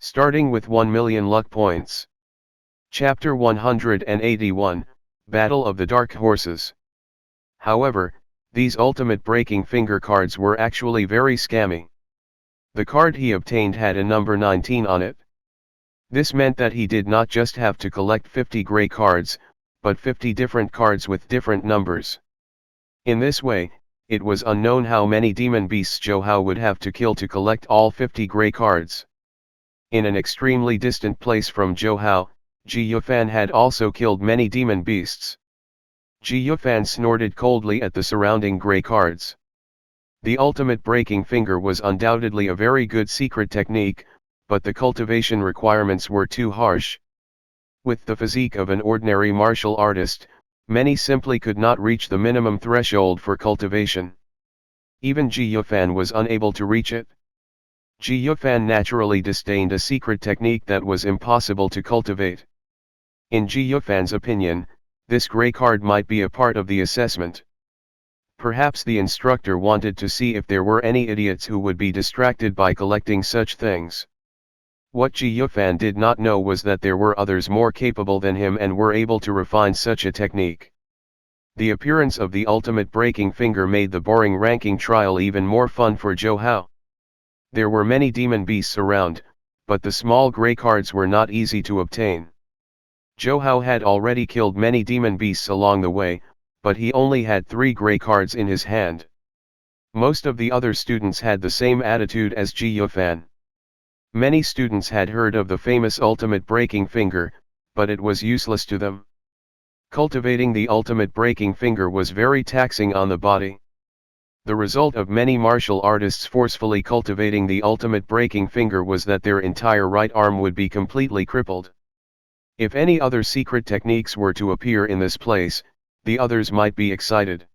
Starting with 1 million luck points. Chapter 181, Battle of the Dark Horses. However, these ultimate breaking finger cards were actually very scammy. The card he obtained had a number 19 on it. This meant that he did not just have to collect 50 gray cards, but 50 different cards with different numbers. In this way, it was unknown how many demon beasts Zhou Hao would have to kill to collect all 50 gray cards. In an extremely distant place from Zhou Hao, Ji Yufan had also killed many demon beasts. Ji Yufan snorted coldly at the surrounding gray cards. The ultimate breaking finger was undoubtedly a very good secret technique, but the cultivation requirements were too harsh. With the physique of an ordinary martial artist, many simply could not reach the minimum threshold for cultivation. Even Ji Yufan was unable to reach it. Ji Yufan naturally disdained a secret technique that was impossible to cultivate. In Ji Yufan's opinion, this gray card might be a part of the assessment. Perhaps the instructor wanted to see if there were any idiots who would be distracted by collecting such things. What Ji Yufan did not know was that there were others more capable than him and were able to refine such a technique. The appearance of the ultimate breaking finger made the boring ranking trial even more fun for Zhou Hao. There were many demon beasts around, but the small gray cards were not easy to obtain. Zhou Hao had already killed many demon beasts along the way, but he only had 3 gray cards in his hand. Most of the other students had the same attitude as Ji Yufan. Many students had heard of the famous ultimate breaking finger, but it was useless to them. Cultivating the ultimate breaking finger was very taxing on the body. The result of many martial artists forcefully cultivating the ultimate breaking finger was that their entire right arm would be completely crippled. If any other secret techniques were to appear in this place, the others might be excited.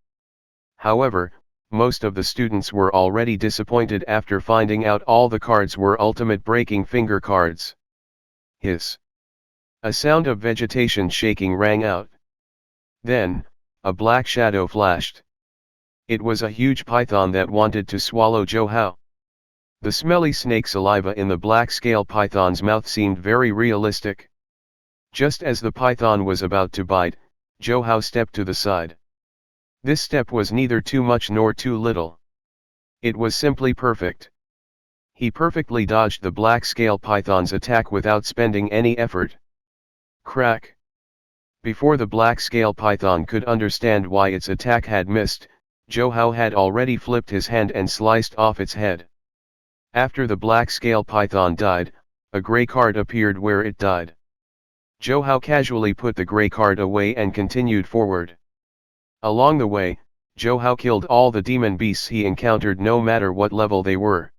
However, most of the students were already disappointed after finding out all the cards were ultimate breaking finger cards. Hiss! A sound of vegetation shaking rang out. Then, a black shadow flashed. It was a huge python that wanted to swallow Zhou Hao. The smelly snake saliva in the black scale python's mouth seemed very realistic. Just as the python was about to bite, Zhou Hao stepped to the side. This step was neither too much nor too little. It was simply perfect. He perfectly dodged the black scale python's attack without spending any effort. Crack! Before the black scale python could understand why its attack had missed, Zhou Hao had already flipped his hand and sliced off its head. After the black scale python died, a gray card appeared where it died. Zhou Hao casually put the gray card away and continued forward. Along the way, Zhou Hao killed all the demon beasts he encountered no matter what level they were.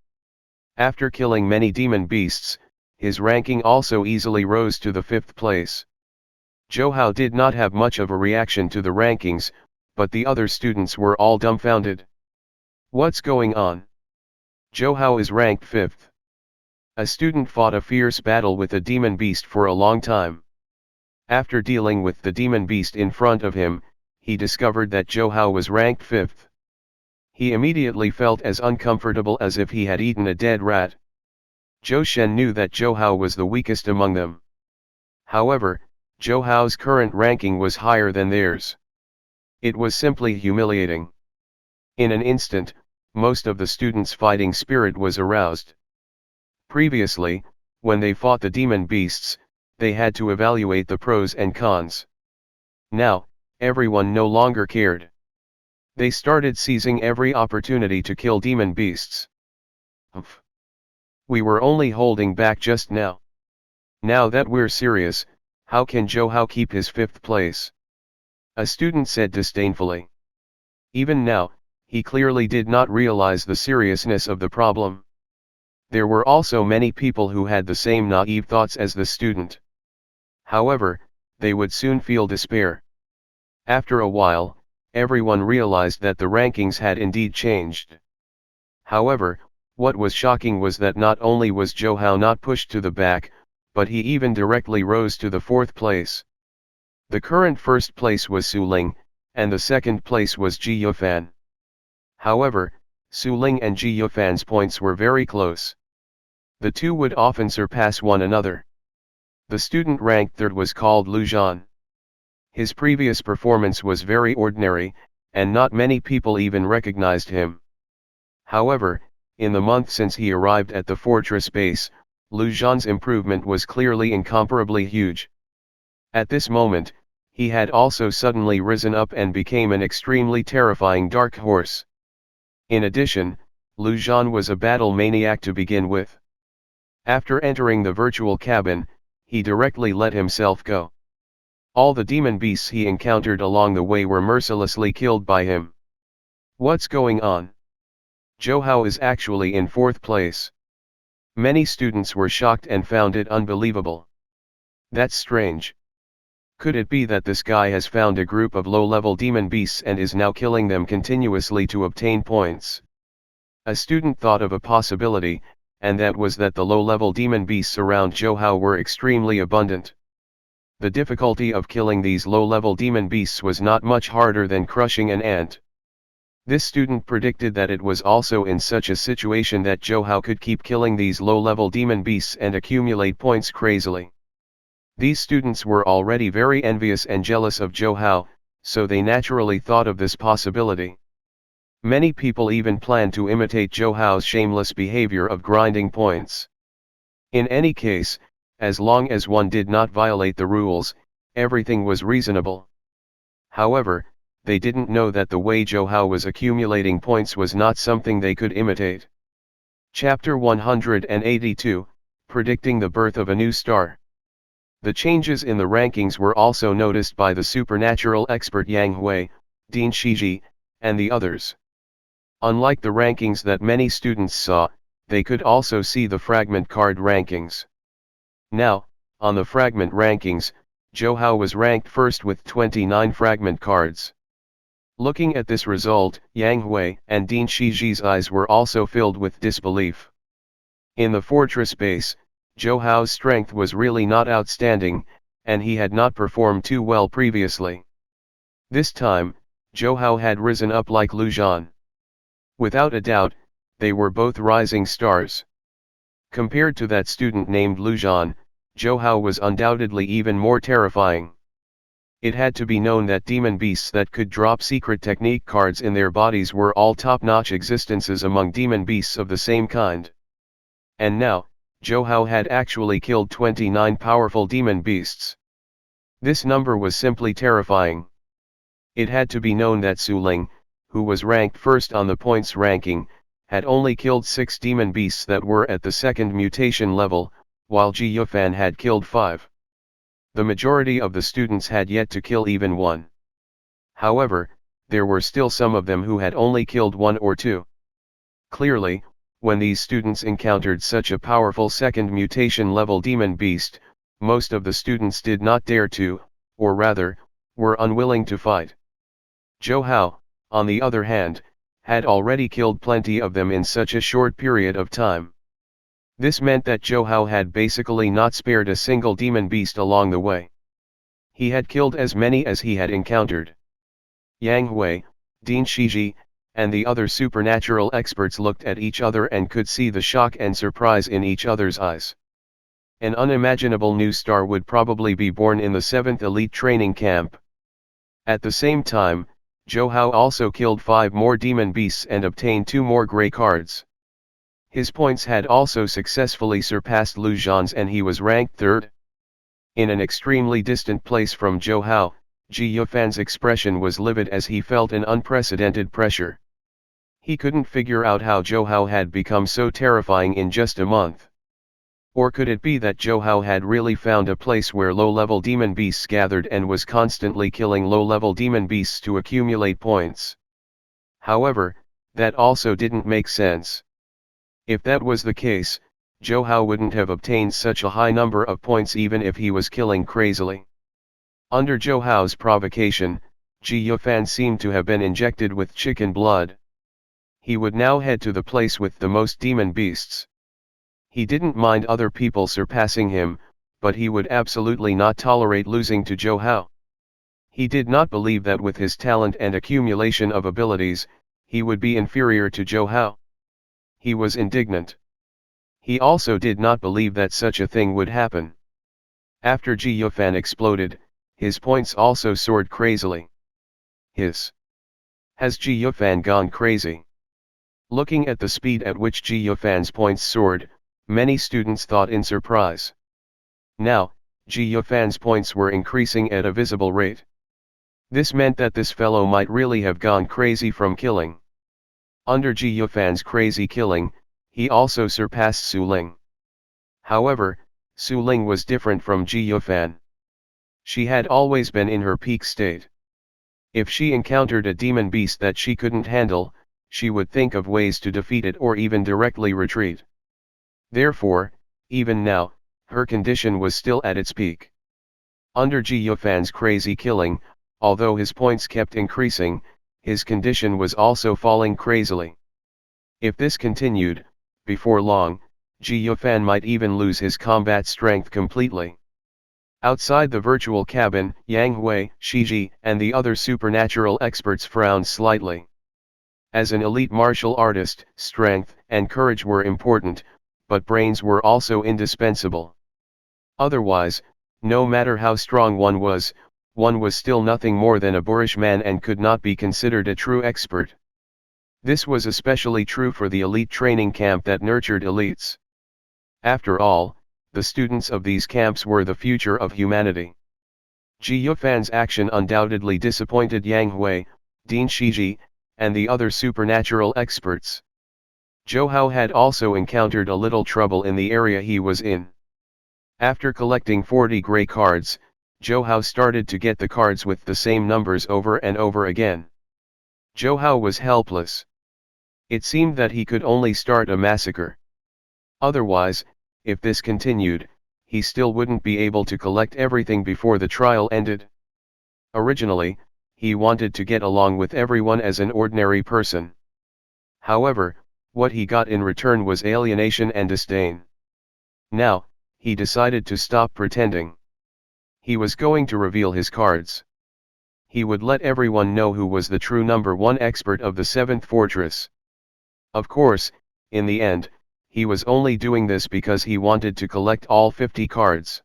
After killing many demon beasts, his ranking also easily rose to the 5th place. Zhou Hao did not have much of a reaction to the rankings, but the other students were all dumbfounded. What's going on? Zhou Hao is ranked 5th. A student fought a fierce battle with a demon beast for a long time. After dealing with the demon beast in front of him, he discovered that Zhou Hao was ranked 5th. He immediately felt as uncomfortable as if he had eaten a dead rat. Zhou Shen knew that Zhou Hao was the weakest among them. However, Zhou Hao's current ranking was higher than theirs. It was simply humiliating. In an instant, most of the students' fighting spirit was aroused. Previously, when they fought the demon beasts, they had to evaluate the pros and cons. Now, everyone no longer cared. They started seizing every opportunity to kill demon beasts. Humph. We were only holding back just now. Now that we're serious, how can Zhou Hao keep his 5th place? A student said disdainfully. Even now, he clearly did not realize the seriousness of the problem. There were also many people who had the same naive thoughts as the student. However, they would soon feel despair. After a while, everyone realized that the rankings had indeed changed. However, what was shocking was that not only was Zhou Hao not pushed to the back, but he even directly rose to the 4th place. The current 1st place was Su Ling, and the 2nd place was Ji Yufan. However, Su Ling and Ji Yufan's points were very close. The two would often surpass one another. The student ranked third was called Lu Zhan. His previous performance was very ordinary, and not many people even recognized him. However, in the month since he arrived at the fortress base, Lu Zhan's improvement was clearly incomparably huge. At this moment, he had also suddenly risen up and became an extremely terrifying dark horse. In addition, Lu Zhan was a battle maniac to begin with. After entering the virtual cabin, he directly let himself go. All the demon beasts he encountered along the way were mercilessly killed by him. What's going on? Zhou Hao is actually in fourth place. Many students were shocked and found it unbelievable. That's strange. Could it be that this guy has found a group of low-level demon beasts and is now killing them continuously to obtain points? A student thought of a possibility, and that was that the low-level demon beasts around Zhou Hao were extremely abundant. The difficulty of killing these low-level demon beasts was not much harder than crushing an ant. This student predicted that it was also in such a situation that Zhou Hao could keep killing these low-level demon beasts and accumulate points crazily. These students were already very envious and jealous of Zhou Hao, so they naturally thought of this possibility. Many people even planned to imitate Zhou Hao's shameless behavior of grinding points. In any case, as long as one did not violate the rules, everything was reasonable. However, they didn't know that the way Zhou Hao was accumulating points was not something they could imitate. Chapter 182, Predicting the Birth of a New Star. The changes in the rankings were also noticed by the supernatural expert Yang Hui, Dean Shiji, and the others. Unlike the rankings that many students saw, they could also see the fragment card rankings. Now, on the fragment rankings, Zhou Hao was ranked first with 29 fragment cards. Looking at this result, Yang Hui and Dean Shiji's eyes were also filled with disbelief. In the fortress base, Zhou Hao's strength was really not outstanding, and he had not performed too well previously. This time, Zhou Hao had risen up like Lu Zhan. Without a doubt, they were both rising stars. Compared to that student named Lu Zhan, Zhou Hao was undoubtedly even more terrifying. It had to be known that demon beasts that could drop secret technique cards in their bodies were all top-notch existences among demon beasts of the same kind. And now, Zhou Hao had actually killed 29 powerful demon beasts. This number was simply terrifying. It had to be known that Su Ling, who was ranked first on the points ranking, had only killed 6 demon beasts that were at the second mutation level, while Ji Yufan had killed 5. The majority of the students had yet to kill even one. However, there were still some of them who had only killed 1 or 2. Clearly, when these students encountered such a powerful second mutation level demon beast, most of the students did not dare to, or rather, were unwilling to fight. Zhou Hao, on the other hand, had already killed plenty of them in such a short period of time. This meant that Zhou Hao had basically not spared a single demon beast along the way. He had killed as many as he had encountered. Yang Hui, Dean Shiji, and the other supernatural experts looked at each other and could see the shock and surprise in each other's eyes. An unimaginable new star would probably be born in the 7th elite training camp. At the same time, Zhou Hao also killed 5 more demon beasts and obtained 2 more grey cards. His points had also successfully surpassed Lu Zhan's and he was ranked 3rd. In an extremely distant place from Zhou Hao, Ji Yufan's expression was livid as he felt an unprecedented pressure. He couldn't figure out how Zhou Hao had become so terrifying in just a month. Or could it be that Zhou Hao had really found a place where low-level demon beasts gathered and was constantly killing low-level demon beasts to accumulate points? However, that also didn't make sense. If that was the case, Zhou Hao wouldn't have obtained such a high number of points even if he was killing crazily. Under Zhou Hao's provocation, Ji Yufan seemed to have been injected with chicken blood. He would now head to the place with the most demon beasts. He didn't mind other people surpassing him, but he would absolutely not tolerate losing to Zhou Hao. He did not believe that with his talent and accumulation of abilities, he would be inferior to Zhou Hao. He was indignant. He also did not believe that such a thing would happen. After Ji Yufan exploded, his points also soared crazily. Has Ji Yufan gone crazy? Looking at the speed at which Ji Yufan's points soared, many students thought in surprise. Now, Ji Yufan's points were increasing at a visible rate. This meant that this fellow might really have gone crazy from killing. Under Ji Yufan's crazy killing, he also surpassed Su Ling. However, Su Ling was different from Ji Yufan. She had always been in her peak state. If she encountered a demon beast that she couldn't handle, she would think of ways to defeat it or even directly retreat. Therefore, even now, her condition was still at its peak. Under Ji Yufan's crazy killing, although his points kept increasing, his condition was also falling crazily. If this continued, before long, Ji Yufan might even lose his combat strength completely. Outside the virtual cabin, Yang Hui, Shiji, and the other supernatural experts frowned slightly. As an elite martial artist, strength and courage were important, but brains were also indispensable. Otherwise, no matter how strong one was still nothing more than a boorish man and could not be considered a true expert. This was especially true for the elite training camp that nurtured elites. After all, the students of these camps were the future of humanity. Ji Yufan's action undoubtedly disappointed Yang Hui, Dean Shiji, and the other supernatural experts. Zhou Hao had also encountered a little trouble in the area he was in. After collecting 40 gray cards, Zhou Hao started to get the cards with the same numbers over and over again. Zhou Hao was helpless. It seemed that he could only start a massacre. Otherwise, if this continued, he still wouldn't be able to collect everything before the trial ended. Originally, he wanted to get along with everyone as an ordinary person. However, what he got in return was alienation and disdain. Now, he decided to stop pretending. He was going to reveal his cards. He would let everyone know who was the true number 1 expert of the 7th fortress. Of course, in the end, he was only doing this because he wanted to collect all 50 cards.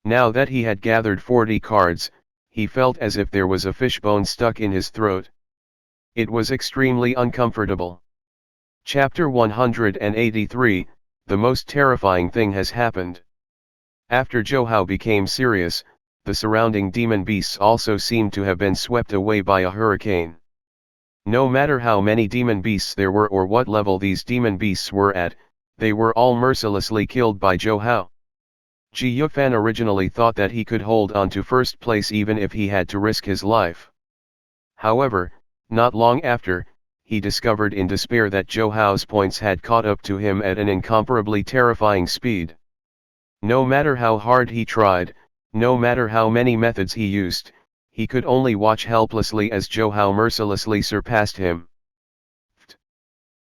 Now that he had gathered 40 cards, he felt as if there was a fishbone stuck in his throat. It was extremely uncomfortable. Chapter 183, The most terrifying thing has happened. After Zhou Hao became serious, the surrounding demon beasts also seemed to have been swept away by a hurricane. No matter how many demon beasts there were or what level these demon beasts were at, they were all mercilessly killed by Zhou Hao. Ji Yufan originally thought that he could hold on to first place even if he had to risk his life. However, not long after, he discovered in despair that Zhou Hao's points had caught up to him at an incomparably terrifying speed. No matter how hard he tried, no matter how many methods he used, he could only watch helplessly as Zhou Hao mercilessly surpassed him.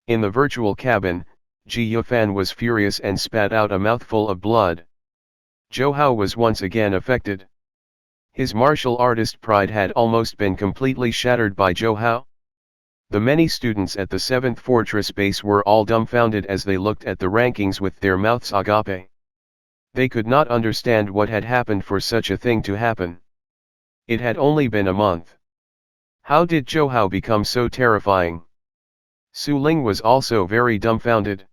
In the virtual cabin, Ji Yufan was furious and spat out a mouthful of blood. Zhou Hao was once again affected. His martial artist pride had almost been completely shattered by Zhou Hao. The many students at the 7th fortress base were all dumbfounded as they looked at the rankings with their mouths agape. They could not understand what had happened for such a thing to happen. It had only been a month. How did Zhou Hao become so terrifying? Su Ling was also very dumbfounded.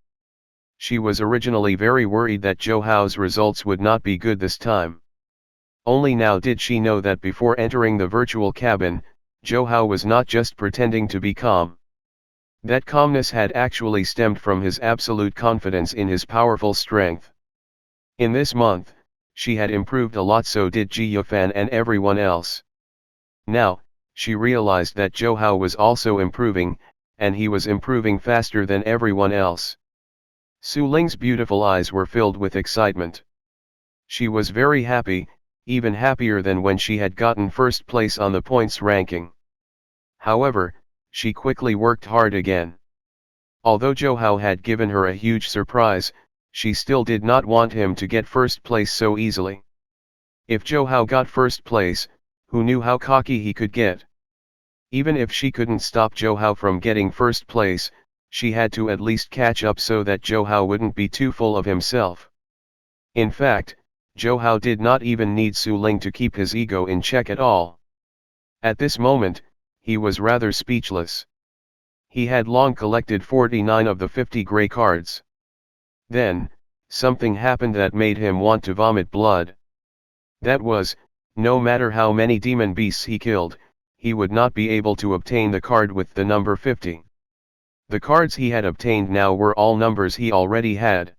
She was originally very worried that Zhou Hao's results would not be good this time. Only now did she know that before entering the virtual cabin, Zhou Hao was not just pretending to be calm. That calmness had actually stemmed from his absolute confidence in his powerful strength. In this month, she had improved a lot, so did Ji Yufan and everyone else. Now, she realized that Zhou Hao was also improving, and he was improving faster than everyone else. Su Ling's beautiful eyes were filled with excitement. She was very happy, even happier than when she had gotten first place on the points ranking. However, she quickly worked hard again. Although Zhou Hao had given her a huge surprise, she still did not want him to get first place so easily. If Zhou Hao got first place, who knew how cocky he could get? Even if she couldn't stop Zhou Hao from getting first place, She had to at least catch up so that Zhou Hao wouldn't be too full of himself. In fact, Zhou Hao did not even need Su Ling to keep his ego in check at all. At this moment, he was rather speechless. He had long collected 49 of the 50 grey cards. Then, something happened that made him want to vomit blood. That was, no matter how many demon beasts he killed, he would not be able to obtain the card with the number 50. The cards he had obtained now were all numbers he already had.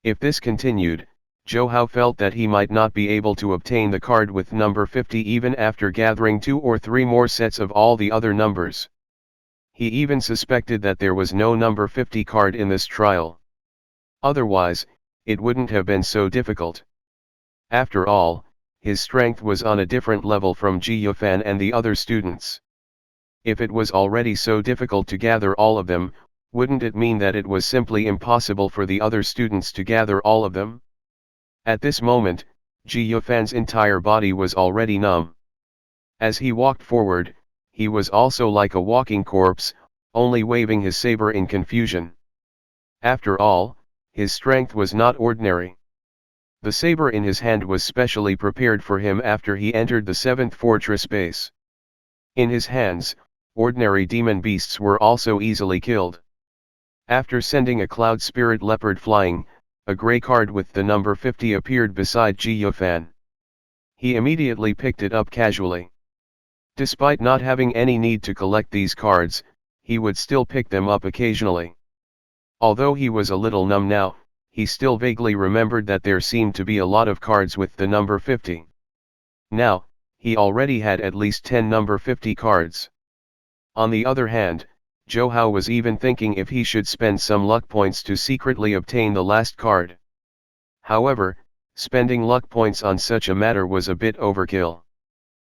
If this continued, Zhou Hao felt that he might not be able to obtain the card with number 50 even after gathering 2 or 3 more sets of all the other numbers. He even suspected that there was no number 50 card in this trial. Otherwise, it wouldn't have been so difficult. After all, his strength was on a different level from Ji Yufan and the other students. If it was already so difficult to gather all of them, wouldn't it mean that it was simply impossible for the other students to gather all of them? At this moment, Ji Yufan's entire body was already numb. As he walked forward, he was also like a walking corpse, only waving his saber in confusion. After all, his strength was not ordinary. The saber in his hand was specially prepared for him after he entered the 7th fortress base. In his hands, ordinary demon beasts were also easily killed. After sending a cloud spirit leopard flying, a grey card with the number 50 appeared beside Ji Yufan. He immediately picked it up casually. Despite not having any need to collect these cards, he would still pick them up occasionally. Although he was a little numb now, he still vaguely remembered that there seemed to be a lot of cards with the number 50. Now, he already had at least 10 number 50 cards. On the other hand, Zhou Hao was even thinking if he should spend some luck points to secretly obtain the last card. However, spending luck points on such a matter was a bit overkill.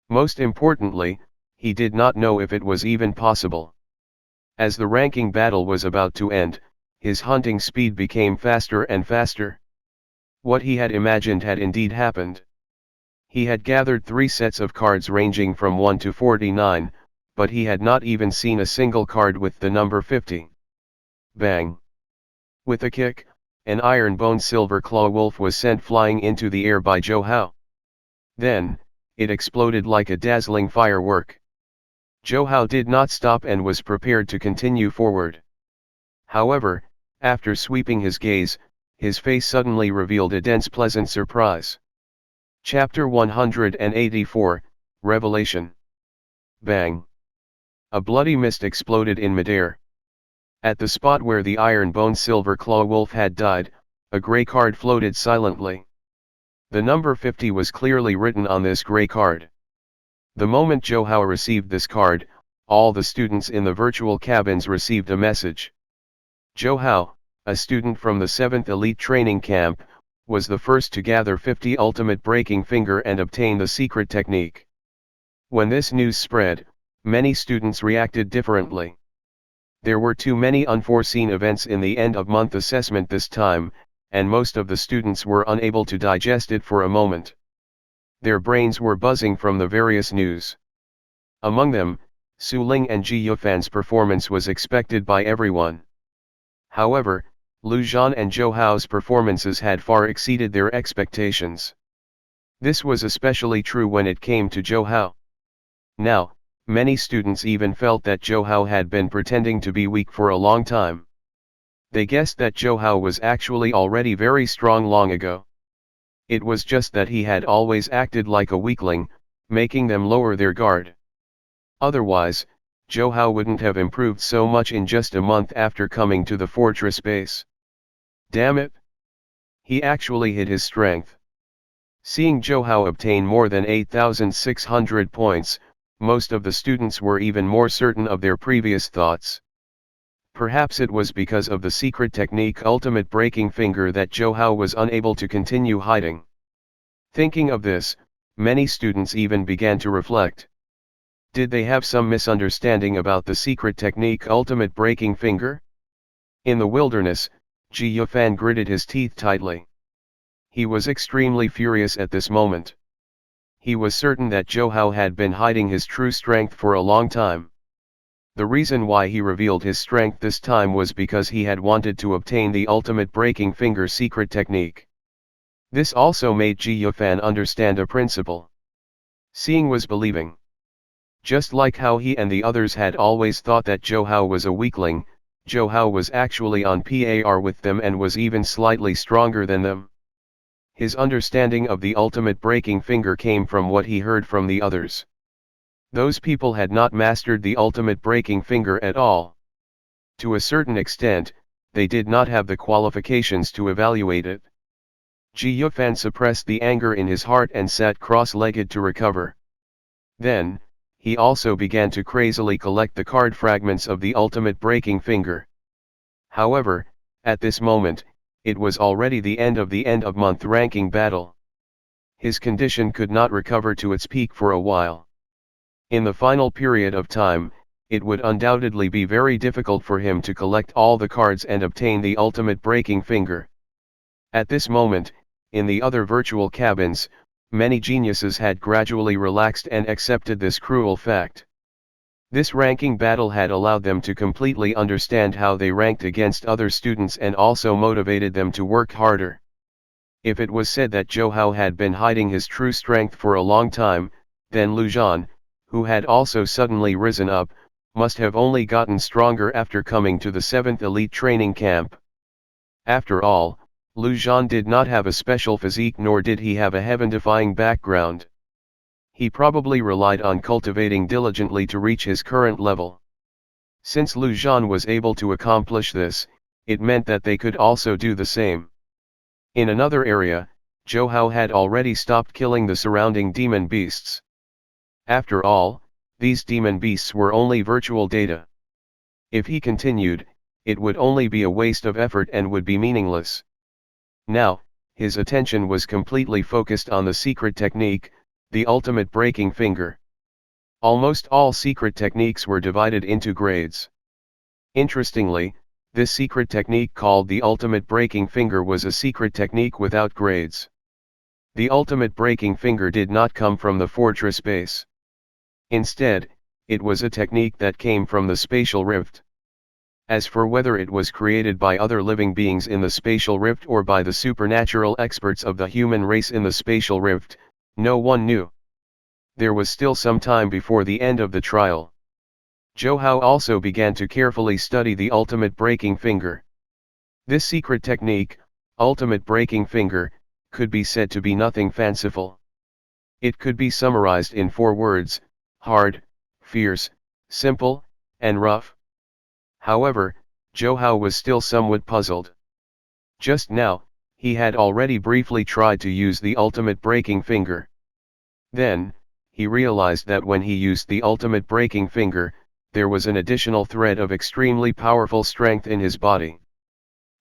Most importantly, he did not know if it was even possible. As the ranking battle was about to end, his hunting speed became faster and faster. What he had imagined had indeed happened. He had gathered 3 sets of cards ranging from 1 to 49, but he had not even seen a single card with the number 50. Bang! With a kick, an iron-boned silver claw wolf was sent flying into the air by Zhou Hao. Then, it exploded like a dazzling firework. Zhou Hao did not stop and was prepared to continue forward. However, after sweeping his gaze, his face suddenly revealed a dense pleasant surprise. Chapter 184, Revelation. Bang! A bloody mist exploded in midair. At the spot where the iron-boned silver claw wolf had died, a grey card floated silently. The number 50 was clearly written on this grey card. The moment Zhou Hao received this card, all the students in the virtual cabins received a message. Zhou Hao, a student from the 7th Elite Training Camp, was the first to gather 50 ultimate breaking finger and obtain the secret technique. When this news spread, many students reacted differently. There were too many unforeseen events in the end-of-month assessment this time, and most of the students were unable to digest it for a moment. Their brains were buzzing from the various news. Among them, Su Ling and Ji Yufan's performance was expected by everyone. However, Lu Zhan and Zhou Hao's performances had far exceeded their expectations. This was especially true when it came to Zhou Hao. Now, many students even felt that Zhou Hao had been pretending to be weak for a long time. They guessed that Zhou Hao was actually already very strong long ago. It was just that he had always acted like a weakling, making them lower their guard. Otherwise, Zhou Hao wouldn't have improved so much in just a month after coming to the fortress base. Damn it! He actually hid his strength. Seeing Zhou Hao obtain more than 8,600 points, most of the students were even more certain of their previous thoughts. Perhaps it was because of the secret technique ultimate breaking finger that Zhou Hao was unable to continue hiding. Thinking of this, many students even began to reflect. Did they have some misunderstanding about the secret technique ultimate breaking finger? In the wilderness, Ji Yufan gritted his teeth tightly. He was extremely furious at this moment. He was certain that Zhou Hao had been hiding his true strength for a long time. The reason why he revealed his strength this time was because he had wanted to obtain the ultimate breaking finger secret technique. This also made Ji Yufan understand a principle. Seeing was believing. Just like how he and the others had always thought that Zhou Hao was a weakling, Zhou Hao was actually on par with them and was even slightly stronger than them. His understanding of the ultimate breaking finger came from what he heard from the others. Those people had not mastered the ultimate breaking finger at all. To a certain extent, they did not have the qualifications to evaluate it. Ji Yufan suppressed the anger in his heart and sat cross-legged to recover. Then, he also began to crazily collect the card fragments of the ultimate breaking finger. However, at this moment, it was already the end of month ranking battle. His condition could not recover to its peak for a while. In the final period of time, it would undoubtedly be very difficult for him to collect all the cards and obtain the ultimate breaking finger. At this moment, in the other virtual cabins, many geniuses had gradually relaxed and accepted this cruel fact. This ranking battle had allowed them to completely understand how they ranked against other students and also motivated them to work harder. If it was said that Zhou Hao had been hiding his true strength for a long time, then Lu Zhan, who had also suddenly risen up, must have only gotten stronger after coming to the 7th elite training camp. After all, Lu Zhan did not have a special physique nor did he have a heaven-defying background. He probably relied on cultivating diligently to reach his current level. Since Lu Zhan was able to accomplish this, it meant that they could also do the same. In another area, Zhou Hao had already stopped killing the surrounding demon beasts. After all, these demon beasts were only virtual data. If he continued, it would only be a waste of effort and would be meaningless. Now, his attention was completely focused on the secret technique, the ultimate breaking finger. Almost all secret techniques were divided into grades. Interestingly, this secret technique called the ultimate breaking finger was a secret technique without grades. The ultimate breaking finger did not come from the fortress base. Instead, it was a technique that came from the spatial rift. As for whether it was created by other living beings in the spatial rift or by the supernatural experts of the human race in the spatial rift, no one knew. There was still some time before the end of the trial. Zhou Hao also began to carefully study the ultimate breaking finger. This secret technique, ultimate breaking finger, could be said to be nothing fanciful. It could be summarized in 4 words: hard, fierce, simple, and rough. However, Zhou Hao was still somewhat puzzled. Just now, he had already briefly tried to use the ultimate breaking finger. Then, he realized that when he used the ultimate breaking finger, there was an additional thread of extremely powerful strength in his body.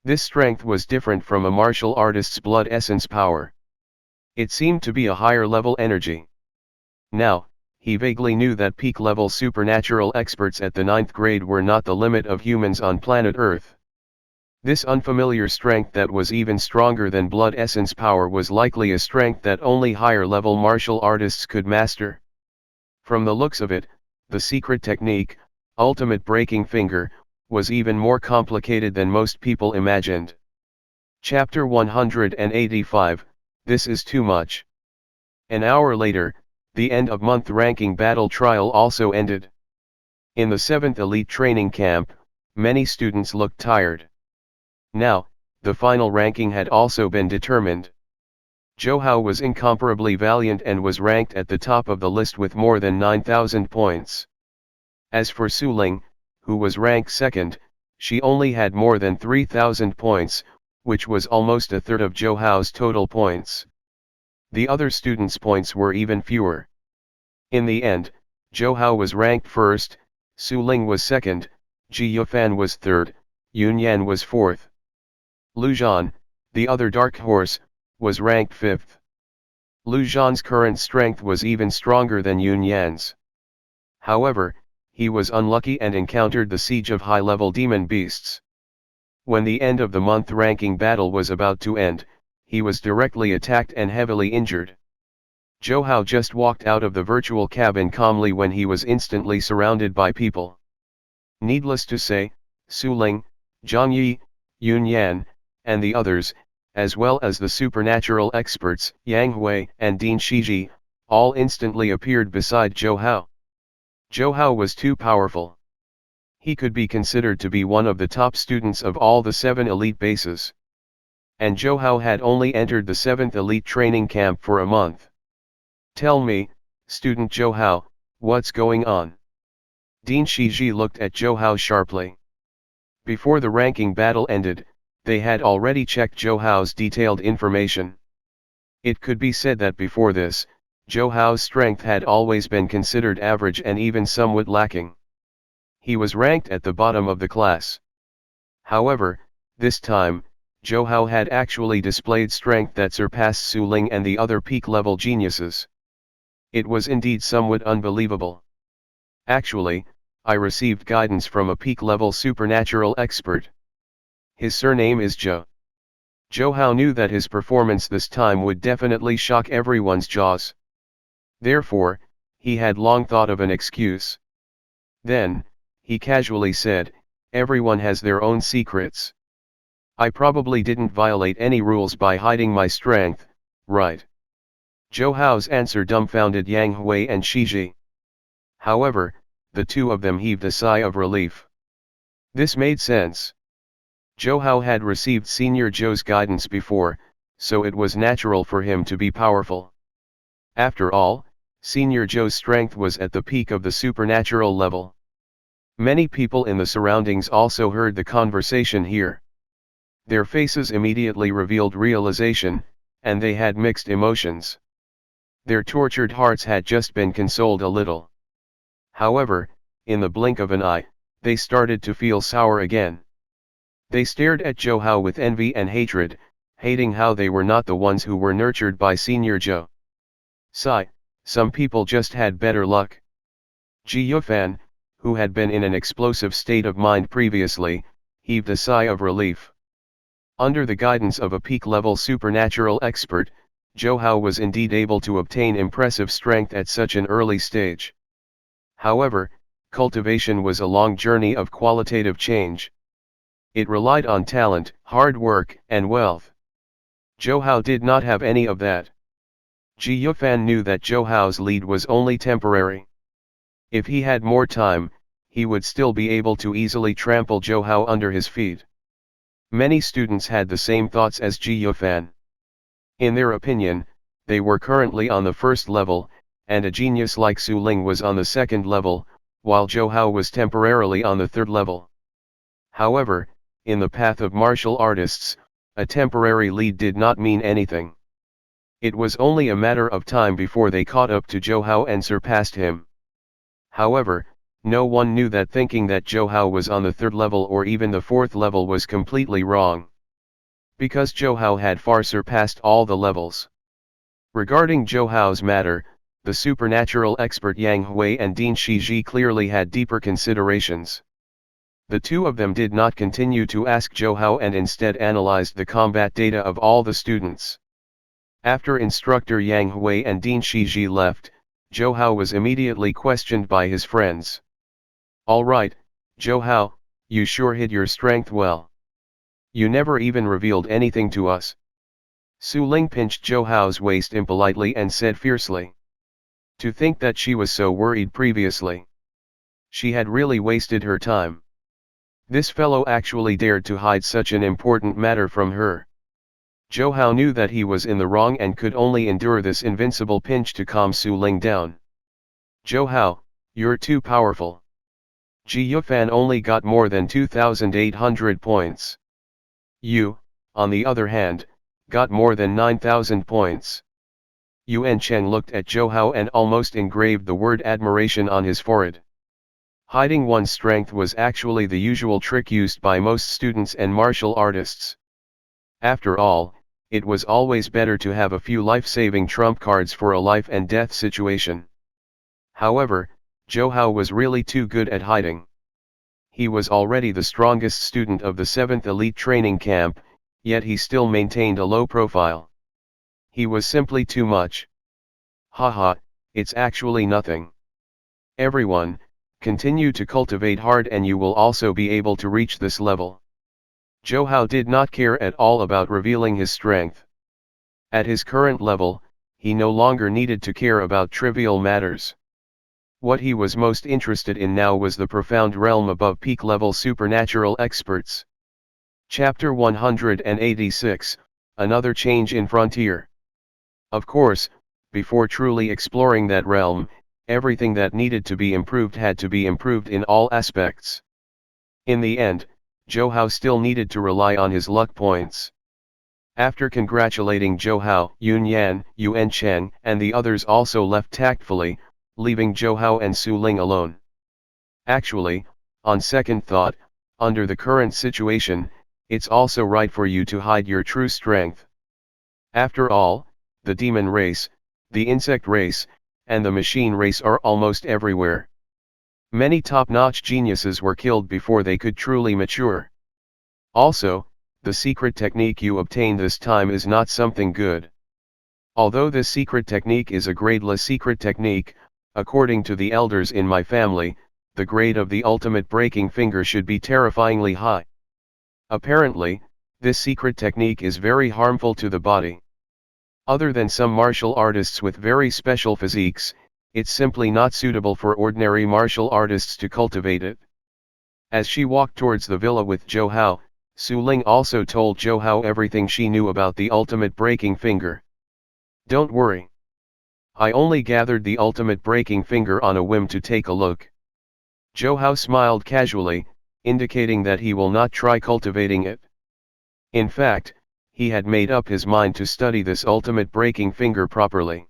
This strength was different from a martial artist's blood essence power. It seemed to be a higher level energy. Now, he vaguely knew that peak-level supernatural experts at the 9th grade were not the limit of humans on planet Earth. This unfamiliar strength that was even stronger than blood essence power was likely a strength that only higher-level martial artists could master. From the looks of it, the secret technique, ultimate breaking finger, was even more complicated than most people imagined. Chapter 185, This is Too Much. An hour later, the end-of-month ranking battle trial also ended. In the 7th elite training camp, many students looked tired. Now, the final ranking had also been determined. Zhou Hao was incomparably valiant and was ranked at the top of the list with more than 9,000 points. As for Su Ling, who was ranked second, she only had more than 3,000 points, which was almost a third of Zhou Hao's total points. The other students' points were even fewer. In the end, Zhou Hao was ranked first, Su Ling was second, Ji Yufan was third, Yun Yan was fourth. Lu Zhan, the other dark horse, was ranked fifth. Lu Zhan's current strength was even stronger than Yun Yan's. However, he was unlucky and encountered the siege of high-level demon beasts. When the end of the month ranking battle was about to end, he was directly attacked and heavily injured. Zhou Hao just walked out of the virtual cabin calmly when he was instantly surrounded by people. Needless to say, Su Ling, Zhang Yi, Yun Yan, and the others, as well as the supernatural experts Yang Hui and Ding Shiji, all instantly appeared beside Zhou Hao. Zhou Hao was too powerful. He could be considered to be one of the top students of all the 7 elite bases. And Zhou Hao had only entered the 7th elite training camp for a month. Tell me, student Zhou Hao, what's going on? Ding Shiji looked at Zhou Hao sharply. Before the ranking battle ended, they had already checked Zhou Hao's detailed information. It could be said that before this, Zhou Hao's strength had always been considered average and even somewhat lacking. He was ranked at the bottom of the class. However, this time, Zhou Hao had actually displayed strength that surpassed Su Ling and the other peak-level geniuses. It was indeed somewhat unbelievable. Actually, I received guidance from a peak-level supernatural expert. His surname is Zhou. Zhou Hao knew that his performance this time would definitely shock everyone's jaws. Therefore, he had long thought of an excuse. Then, he casually said, "Everyone has their own secrets. I probably didn't violate any rules by hiding my strength, right?" Zhou Hao's answer dumbfounded Yang Hui and Shiji. However, the two of them heaved a sigh of relief. This made sense. Zhou Hao had received Senior Zhou's guidance before, so it was natural for him to be powerful. After all, Senior Zhou's strength was at the peak of the supernatural level. Many people in the surroundings also heard the conversation here. Their faces immediately revealed realization, and they had mixed emotions. Their tortured hearts had just been consoled a little. However, in the blink of an eye, they started to feel sour again. They stared at Zhou Hao with envy and hatred, hating how they were not the ones who were nurtured by Senior Zhou. Sigh, some people just had better luck. Ji Yufan, who had been in an explosive state of mind previously, heaved a sigh of relief. Under the guidance of a peak-level supernatural expert, Zhou Hao was indeed able to obtain impressive strength at such an early stage. However, cultivation was a long journey of qualitative change. It relied on talent, hard work, and wealth. Zhou Hao did not have any of that. Ji Yufan knew that Zhou Hao's lead was only temporary. If he had more time, he would still be able to easily trample Zhou Hao under his feet. Many students had the same thoughts as Ji Yufan. In their opinion, they were currently on the first level, and a genius like Su Ling was on the second level, while Zhou Hao was temporarily on the third level. However, in the path of martial artists, a temporary lead did not mean anything. It was only a matter of time before they caught up to Zhou Hao and surpassed him. However, no one knew that thinking that Zhou Hao was on the third level or even the fourth level was completely wrong. Because Zhou Hao had far surpassed all the levels. Regarding Zhou Hao's matter, the supernatural expert Yang Hui and Ding Shiji clearly had deeper considerations. The two of them did not continue to ask Zhou Hao and instead analyzed the combat data of all the students. After instructor Yang Hui and Ding Shiji left, Zhou Hao was immediately questioned by his friends. "All right, Zhou Hao, you sure hid your strength well. You never even revealed anything to us." Su Ling pinched Zhou Hao's waist impolitely and said fiercely. To think that she was so worried previously. She had really wasted her time. This fellow actually dared to hide such an important matter from her. Zhou Hao knew that he was in the wrong and could only endure this invincible pinch to calm Su Ling down. "Zhou Hao, you're too powerful. Ji Yufan only got more than 2,800 points. You, on the other hand, got more than 9,000 points." Yuan Cheng looked at Zhou Hao and almost engraved the word admiration on his forehead. Hiding one's strength was actually the usual trick used by most students and martial artists. After all, it was always better to have a few life-saving trump cards for a life and death situation. However, Zhou Hao was really too good at hiding. He was already the strongest student of the 7th elite training camp, yet he still maintained a low profile. He was simply too much. Haha, it's actually nothing. Everyone, Continue to cultivate hard and you will also be able to reach this level. Zhou did not care at all about revealing his strength. At his current level, he no longer needed to care about trivial matters. What he was most interested in now was the profound realm above peak-level supernatural experts. Chapter 186, Another Change in Frontier. Of course, before truly exploring that realm, everything that needed to be improved had to be improved in all aspects. In the end, Zhou still needed to rely on his luck points. After congratulating Zhou, Yun Yan, Yuan Cheng, and the others also left tactfully, leaving Zhou and Su Ling alone. Actually, on second thought, under the current situation, it's also right for you to hide your true strength. After all, the demon race, the insect race, and the machine race are almost everywhere. Many top-notch geniuses were killed before they could truly mature. Also, the secret technique you obtain this time is not something good. Although this secret technique is a gradeless secret technique, according to the elders in my family, the grade of the ultimate breaking finger should be terrifyingly high. Apparently, this secret technique is very harmful to the body. Other than some martial artists with very special physiques, it's simply not suitable for ordinary martial artists to cultivate it. As she walked towards the villa with Zhou, Su Ling also told Zhou everything she knew about the ultimate breaking finger. Don't worry. I only gathered the ultimate breaking finger on a whim to take a look. Zhou smiled casually, indicating that he will not try cultivating it. In fact, he had made up his mind to study this ultimate breaking finger properly.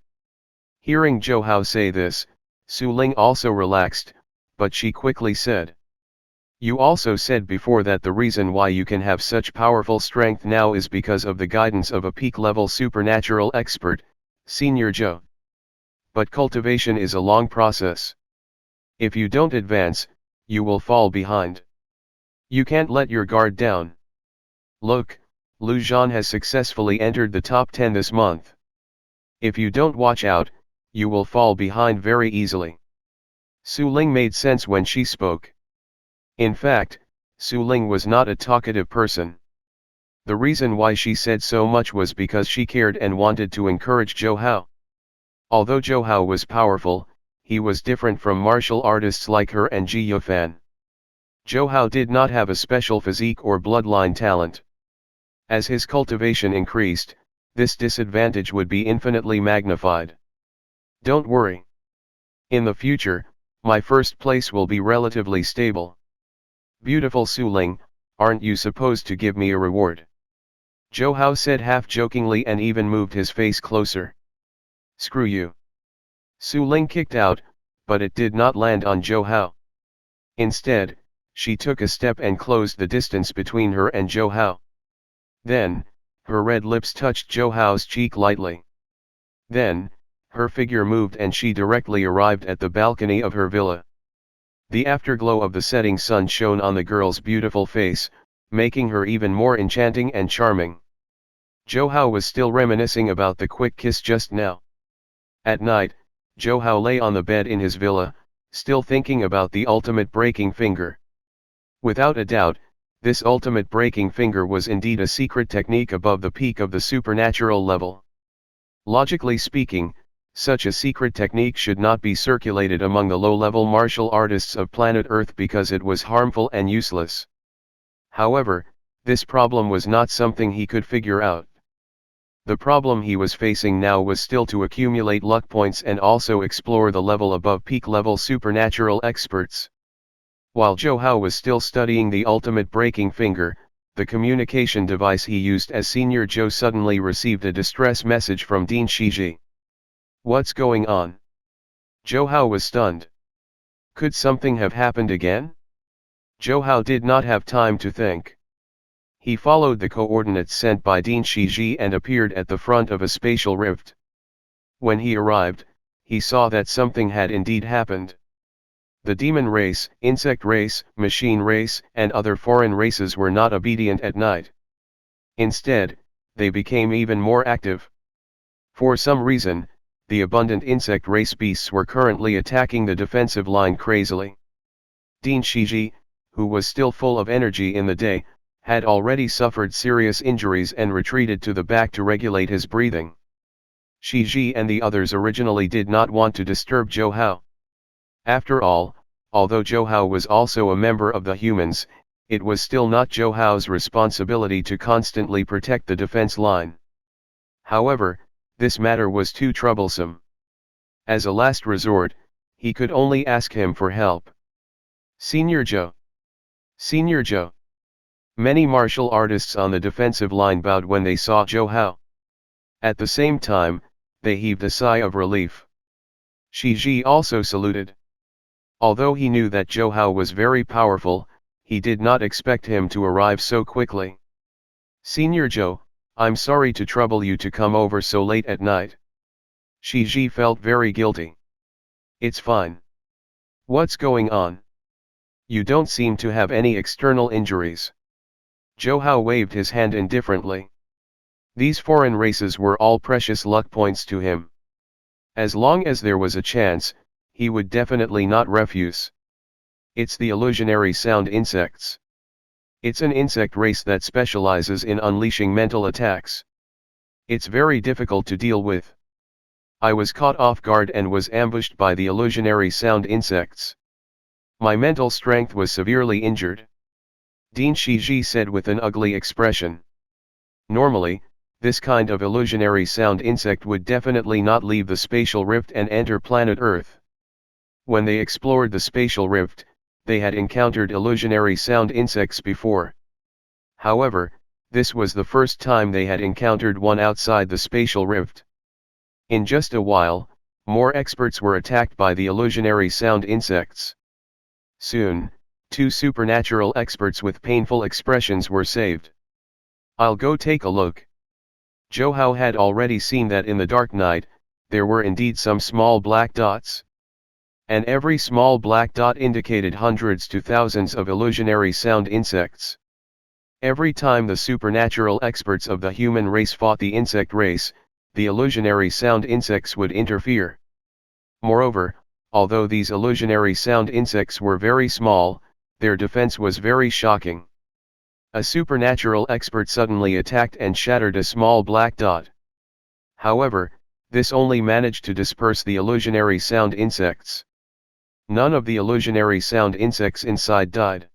Hearing Zhou say this, Su Ling also relaxed, but she quickly said, "You also said before that the reason why you can have such powerful strength now is because of the guidance of a peak-level supernatural expert, Senior Zhou. But cultivation is a long process. If you don't advance, you will fall behind. You can't let your guard down. Look, Lu Zhan has successfully entered the top 10 this month. If you don't watch out, you will fall behind very easily." Su Ling made sense when she spoke. In fact, Su Ling was not a talkative person. The reason why she said so much was because she cared and wanted to encourage Zhou. Although Zhou was powerful, he was different from martial artists like her and Ji Yufan. Zhou did not have a special physique or bloodline talent. As his cultivation increased, this disadvantage would be infinitely magnified. Don't worry. In the future, my first place will be relatively stable. Beautiful Su Ling, aren't you supposed to give me a reward? Zhou said half-jokingly and even moved his face closer. Screw you. Su Ling kicked out, but it did not land on Zhou. Instead, she took a step and closed the distance between her and Zhou. Then, her red lips touched Zhou's cheek lightly. Then, her figure moved and she directly arrived at the balcony of her villa. The afterglow of the setting sun shone on the girl's beautiful face, making her even more enchanting and charming. Zhou was still reminiscing about the quick kiss just now. At night, Zhou lay on the bed in his villa, still thinking about the ultimate breaking finger. Without a doubt, this ultimate breaking finger was indeed a secret technique above the peak of the supernatural level. Logically speaking, such a secret technique should not be circulated among the low-level martial artists of planet Earth because it was harmful and useless. However, this problem was not something he could figure out. The problem he was facing now was still to accumulate luck points and also explore the level above peak-level supernatural experts. While Zhou was still studying the ultimate breaking finger, the communication device he used as Senior Zhou suddenly received a distress message from Dean Shiji. What's going on? Zhou was stunned. Could something have happened again? Zhou did not have time to think. He followed the coordinates sent by Dean Shiji and appeared at the front of a spatial rift. When he arrived, he saw that something had indeed happened. The demon race, insect race, machine race, and other foreign races were not obedient at night. Instead, they became even more active. For some reason, the abundant insect race beasts were currently attacking the defensive line crazily. Dean Shiji, who was still full of energy in the day, had already suffered serious injuries and retreated to the back to regulate his breathing. Shiji and the others originally did not want to disturb Zhou Hao. After all, although Zhou Hao was also a member of the humans, it was still not Zhou Hao's responsibility to constantly protect the defense line. However, this matter was too troublesome. As a last resort, he could only ask him for help. Senior Zhou. Senior Zhou. Many martial artists on the defensive line bowed when they saw Zhou Hao. At the same time, they heaved a sigh of relief. Shiji also saluted. Although he knew that Zhou Hao was very powerful, he did not expect him to arrive so quickly. Senior Zhou, I'm sorry to trouble you to come over so late at night. Shiji felt very guilty. It's fine. What's going on? You don't seem to have any external injuries. Zhou Hao waved his hand indifferently. These foreign races were all precious luck points to him. As long as there was a chance, he would definitely not refuse. It's the illusionary sound insects. It's an insect race that specializes in unleashing mental attacks. It's very difficult to deal with. I was caught off guard and was ambushed by the illusionary sound insects. My mental strength was severely injured. Dean Shiji said with an ugly expression. Normally, this kind of illusionary sound insect would definitely not leave the spatial rift and enter planet Earth. When they explored the spatial rift, they had encountered illusionary sound insects before. However, this was the first time they had encountered one outside the spatial rift. In just a while, more experts were attacked by the illusionary sound insects. Soon, 2 supernatural experts with painful expressions were saved. I'll go take a look. Zhou Hao had already seen that in the dark night, there were indeed some small black dots. And every small black dot indicated hundreds to thousands of illusionary sound insects. Every time the supernatural experts of the human race fought the insect race, the illusionary sound insects would interfere. Moreover, although these illusionary sound insects were very small, their defense was very shocking. A supernatural expert suddenly attacked and shattered a small black dot. However, this only managed to disperse the illusionary sound insects. None of the illusionary sound insects inside died.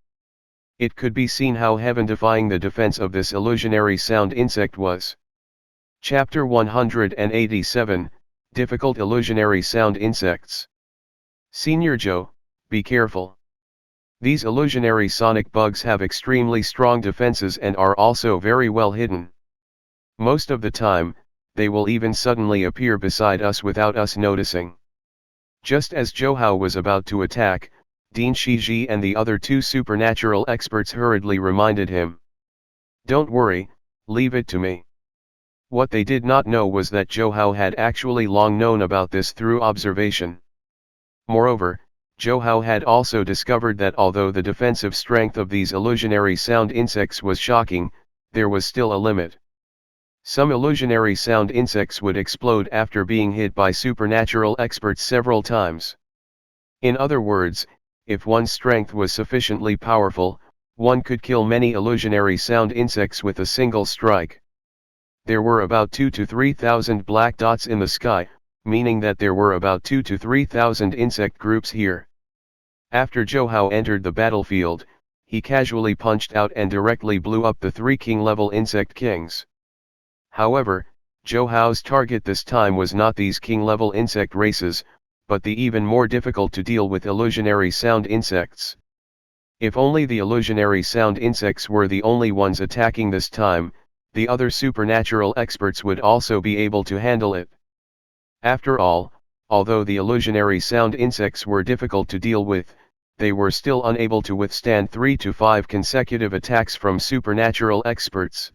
It could be seen how heaven-defying the defense of this illusionary sound insect was. Chapter 187, Difficult Illusionary Sound Insects. Senior Zhou, be careful. These illusionary sonic bugs have extremely strong defenses and are also very well hidden. Most of the time, they will even suddenly appear beside us without us noticing. Just as Zhou Hao was about to attack, Dean Shiji and the other 2 supernatural experts hurriedly reminded him. Don't worry, leave it to me. What they did not know was that Zhou Hao had actually long known about this through observation. Moreover, Zhou Hao had also discovered that although the defensive strength of these illusionary sound insects was shocking, there was still a limit. Some illusionary sound insects would explode after being hit by supernatural experts several times. In other words, if one's strength was sufficiently powerful, one could kill many illusionary sound insects with a single strike. There were about 2,000 to 3,000 black dots in the sky, meaning that there were about 2,000 to 3,000 insect groups here. After Zhou Hao entered the battlefield, he casually punched out and directly blew up the 3 king-level insect kings. However, Zhou Hao's target this time was not these king-level insect races, but the even more difficult to deal with illusionary sound insects. If only the illusionary sound insects were the only ones attacking this time, the other supernatural experts would also be able to handle it. After all, although the illusionary sound insects were difficult to deal with, they were still unable to withstand 3 to 5 consecutive attacks from supernatural experts.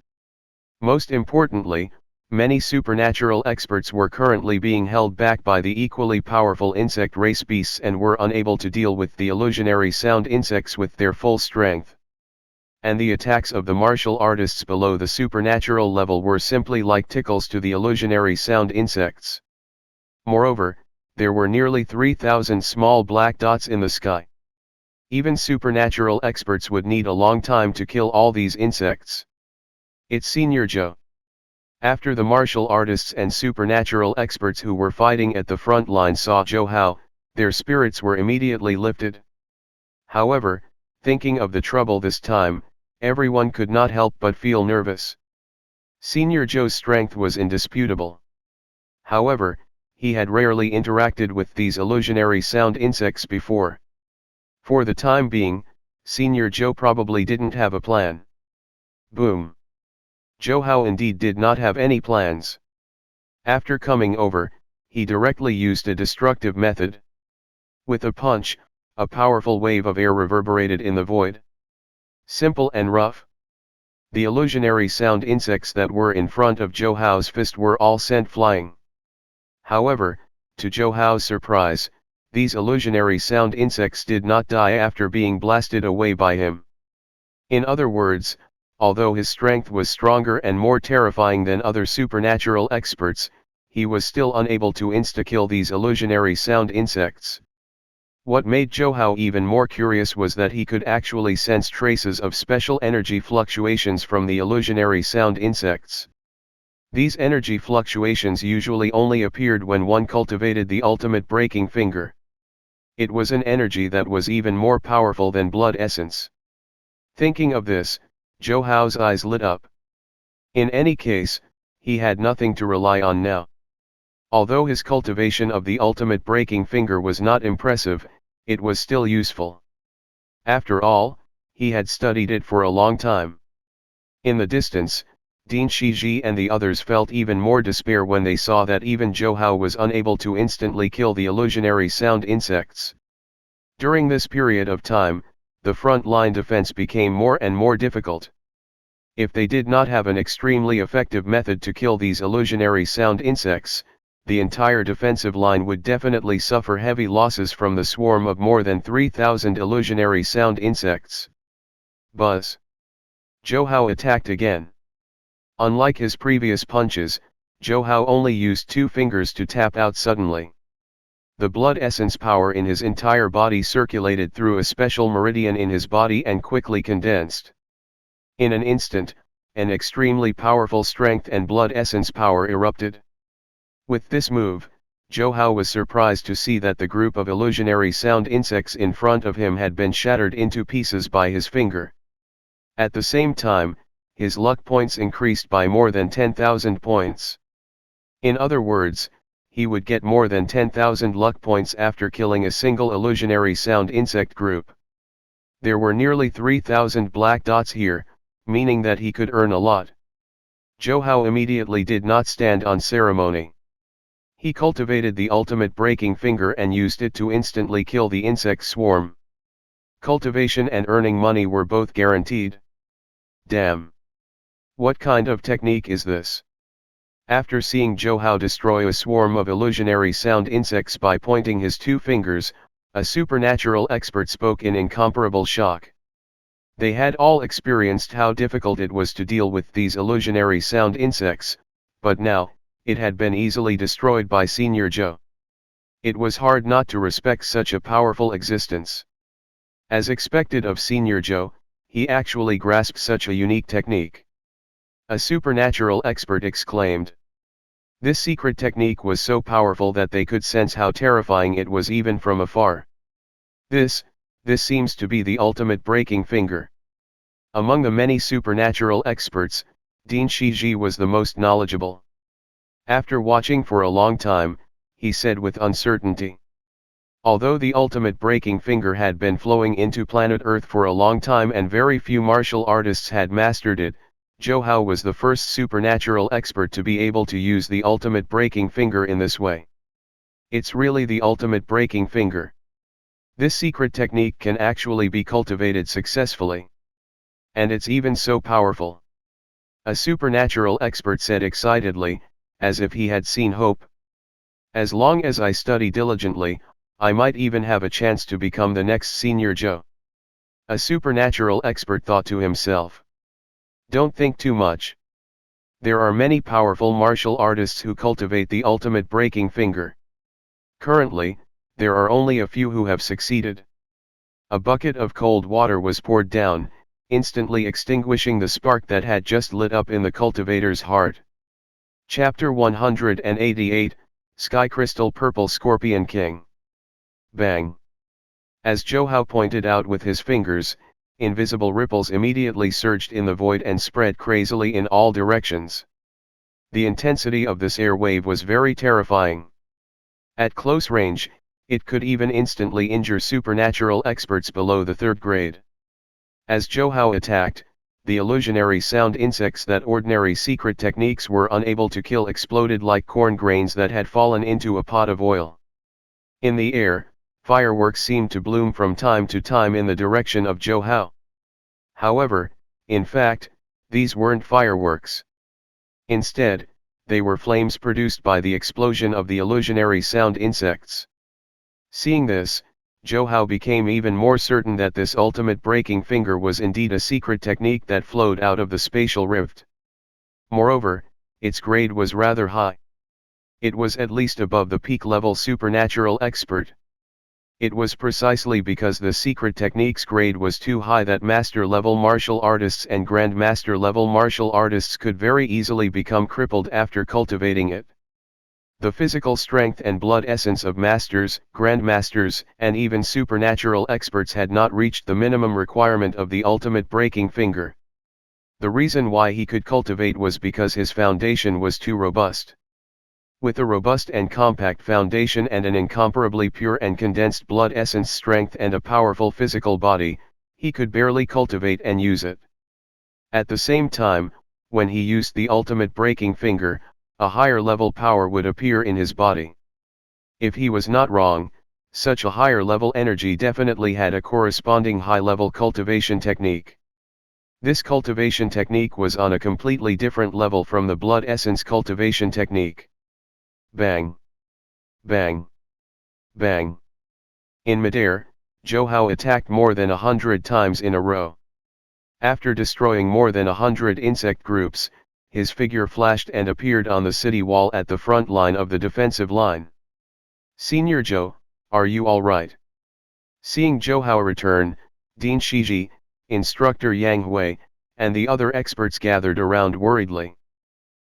Most importantly, many supernatural experts were currently being held back by the equally powerful insect race beasts and were unable to deal with the illusionary sound insects with their full strength. And the attacks of the martial artists below the supernatural level were simply like tickles to the illusionary sound insects. Moreover, there were nearly 3,000 small black dots in the sky. Even supernatural experts would need a long time to kill all these insects. It's Senior Joe. After the martial artists and supernatural experts who were fighting at the front line saw Joe Hao, their spirits were immediately lifted. However, thinking of the trouble this time, everyone could not help but feel nervous. Senior Joe's strength was indisputable. However, he had rarely interacted with these illusionary sound insects before. For the time being, Senior Joe probably didn't have a plan. Boom. Joe Hao indeed did not have any plans. After coming over, he directly used a destructive method. With a punch, a powerful wave of air reverberated in the void. Simple and rough. The illusionary sound insects that were in front of Joe Hao's fist were all sent flying. However, to Joe Hao's surprise, these illusionary sound insects did not die after being blasted away by him. In other words, although his strength was stronger and more terrifying than other supernatural experts, he was still unable to insta-kill these illusionary sound insects. What made Joe Hao even more curious was that he could actually sense traces of special energy fluctuations from the illusionary sound insects. These energy fluctuations usually only appeared when one cultivated the ultimate breaking finger. It was an energy that was even more powerful than blood essence. Thinking of this, Joe Hao's eyes lit up. In any case, he had nothing to rely on now. Although his cultivation of the ultimate breaking finger was not impressive, it was still useful. After all, he had studied it for a long time. In the distance, Dean Shiji and the others felt even more despair when they saw that even Joe Hao was unable to instantly kill the illusionary sound insects. During this period of time, the front line defense became more and more difficult. If they did not have an extremely effective method to kill these illusionary sound insects, the entire defensive line would definitely suffer heavy losses from the swarm of more than 3,000 illusionary sound insects. Buzz. Joe Hao attacked again. Unlike his previous punches, Joe Hao only used 2 fingers to tap out suddenly. The blood essence power in his entire body circulated through a special meridian in his body and quickly condensed. In an instant, an extremely powerful strength and blood essence power erupted. With this move, Joe Hao was surprised to see that the group of illusionary sound insects in front of him had been shattered into pieces by his finger. At the same time, his luck points increased by more than 10,000 points. In other words, he would get more than 10,000 luck points after killing a single illusionary sound insect group. There were nearly 3,000 black dots here, meaning that he could earn a lot. Joe Hao immediately did not stand on ceremony. He cultivated the ultimate breaking finger and used it to instantly kill the insect swarm. Cultivation and earning money were both guaranteed. Damn! What kind of technique is this? After seeing Joe Hao destroy a swarm of illusionary sound insects by pointing his 2 fingers, a supernatural expert spoke in incomparable shock. They had all experienced how difficult it was to deal with these illusionary sound insects, but now, it had been easily destroyed by Senior Joe. It was hard not to respect such a powerful existence. As expected of Senior Joe, he actually grasped such a unique technique. A supernatural expert exclaimed. This secret technique was so powerful that they could sense how terrifying it was even from afar. This seems to be the ultimate breaking finger. Among the many supernatural experts, Dean Shiji was the most knowledgeable. After watching for a long time, he said with uncertainty. Although the ultimate breaking finger had been flowing into planet Earth for a long time and very few martial artists had mastered it, Joe Hao was the first supernatural expert to be able to use the ultimate breaking finger in this way. It's really the ultimate breaking finger. This secret technique can actually be cultivated successfully. And it's even so powerful. A supernatural expert said excitedly, as if he had seen hope. As long as I study diligently, I might even have a chance to become the next Senior Joe. A supernatural expert thought to himself. Don't think too much. There are many powerful martial artists who cultivate the ultimate breaking finger. Currently, there are only a few who have succeeded. A bucket of cold water was poured down, instantly extinguishing the spark that had just lit up in the cultivator's heart. Chapter 188, Sky Crystal Purple Scorpion King. Bang! As Johao pointed out with his fingers, invisible ripples immediately surged in the void and spread crazily in all directions. The intensity of this air wave was very terrifying. At close range, it could even instantly injure supernatural experts below the 3rd grade. As Johao attacked, the illusionary sound insects that ordinary secret techniques were unable to kill exploded like corn grains that had fallen into a pot of oil. In the air, fireworks seemed to bloom from time to time in the direction of Johao. However, in fact, these weren't fireworks. Instead, they were flames produced by the explosion of the illusionary sound insects. Seeing this, Johao became even more certain that this ultimate breaking finger was indeed a secret technique that flowed out of the spatial rift. Moreover, its grade was rather high. It was at least above the peak-level supernatural expert. It was precisely because the secret technique's grade was too high that master-level martial artists and grandmaster-level martial artists could very easily become crippled after cultivating it. The physical strength and blood essence of masters, grandmasters, and even supernatural experts had not reached the minimum requirement of the ultimate breaking finger. The reason why he could cultivate was because his foundation was too robust. With a robust and compact foundation and an incomparably pure and condensed blood essence strength and a powerful physical body, he could barely cultivate and use it. At the same time, when he used the ultimate breaking finger, a higher level power would appear in his body. If he was not wrong, such a higher level energy definitely had a corresponding high level cultivation technique. This cultivation technique was on a completely different level from the blood essence cultivation technique. Bang! Bang! Bang! In midair, Johao attacked more than 100 times in a row. After destroying more than 100 insect groups, his figure flashed and appeared on the city wall at the front line of the defensive line. "Senior Zhou, are you alright?" Seeing Johao return, Dean Shiji, Instructor Yang Hui, and the other experts gathered around worriedly.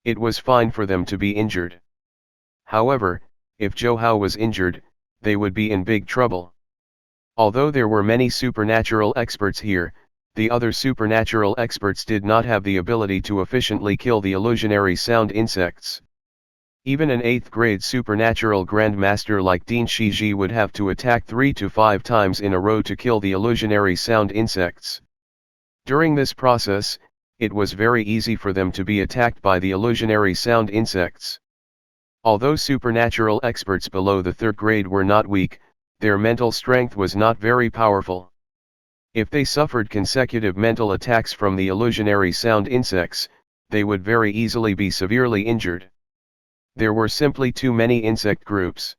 It was fine for them to be injured. However, if Johao was injured, they would be in big trouble. Although there were many supernatural experts here, the other supernatural experts did not have the ability to efficiently kill the illusionary sound insects. Even an 8th grade supernatural grandmaster like Dean Shiji would have to attack 3 to 5 times in a row to kill the illusionary sound insects. During this process, it was very easy for them to be attacked by the illusionary sound insects. Although supernatural experts below the 3rd grade were not weak, their mental strength was not very powerful. If they suffered consecutive mental attacks from the illusionary sound insects, they would very easily be severely injured. There were simply too many insect groups.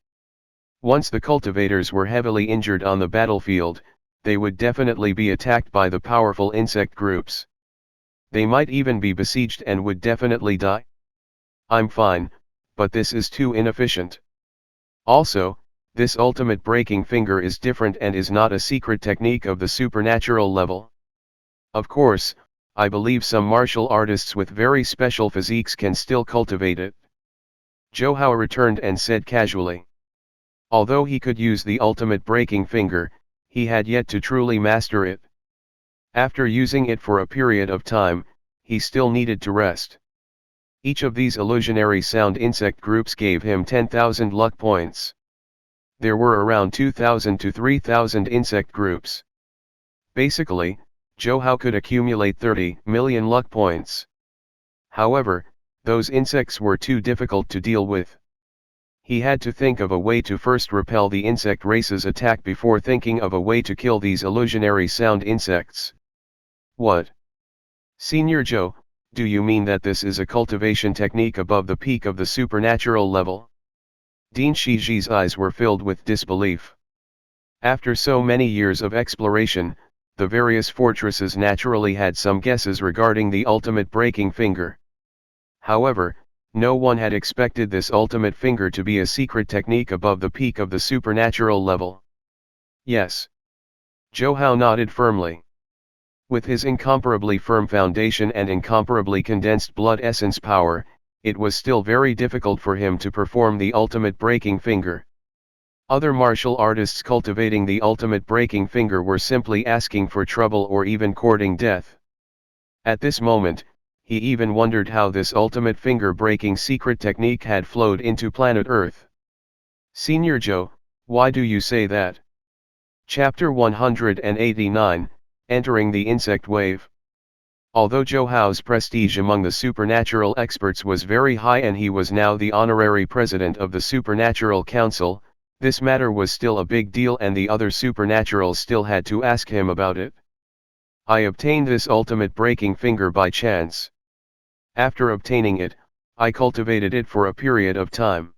Once the cultivators were heavily injured on the battlefield, they would definitely be attacked by the powerful insect groups. They might even be besieged and would definitely die. I'm fine, but this is too inefficient. Also, this ultimate breaking finger is different and is not a secret technique of the supernatural level. Of course, I believe some martial artists with very special physiques can still cultivate it. Johao returned and said casually. Although he could use the ultimate breaking finger, he had yet to truly master it. After using it for a period of time, he still needed to rest. Each of these illusionary sound insect groups gave him 10,000 luck points. There were around 2,000 to 3,000 insect groups. Basically, Johao could accumulate 30 million luck points. However, those insects were too difficult to deal with. He had to think of a way to first repel the insect race's attack before thinking of a way to kill these illusionary sound insects. What? Senior Zhou, do you mean that this is a cultivation technique above the peak of the supernatural level? Dean Shiji's eyes were filled with disbelief. After so many years of exploration, the various fortresses naturally had some guesses regarding the ultimate breaking finger. However, no one had expected this ultimate finger to be a secret technique above the peak of the supernatural level. Yes. Zhou Hao nodded firmly. With his incomparably firm foundation and incomparably condensed blood essence power, it was still very difficult for him to perform the ultimate breaking finger. Other martial artists cultivating the ultimate breaking finger were simply asking for trouble or even courting death. At this moment, he even wondered how this ultimate finger breaking secret technique had flowed into planet Earth. Senior Zhou, why do you say that? Chapter 189, Entering the Insect Wave. Although Zhou Hao's prestige among the supernatural experts was very high and he was now the honorary president of the Supernatural Council, this matter was still a big deal and the other supernaturals still had to ask him about it. I obtained this ultimate breaking finger by chance. After obtaining it, I cultivated it for a period of time.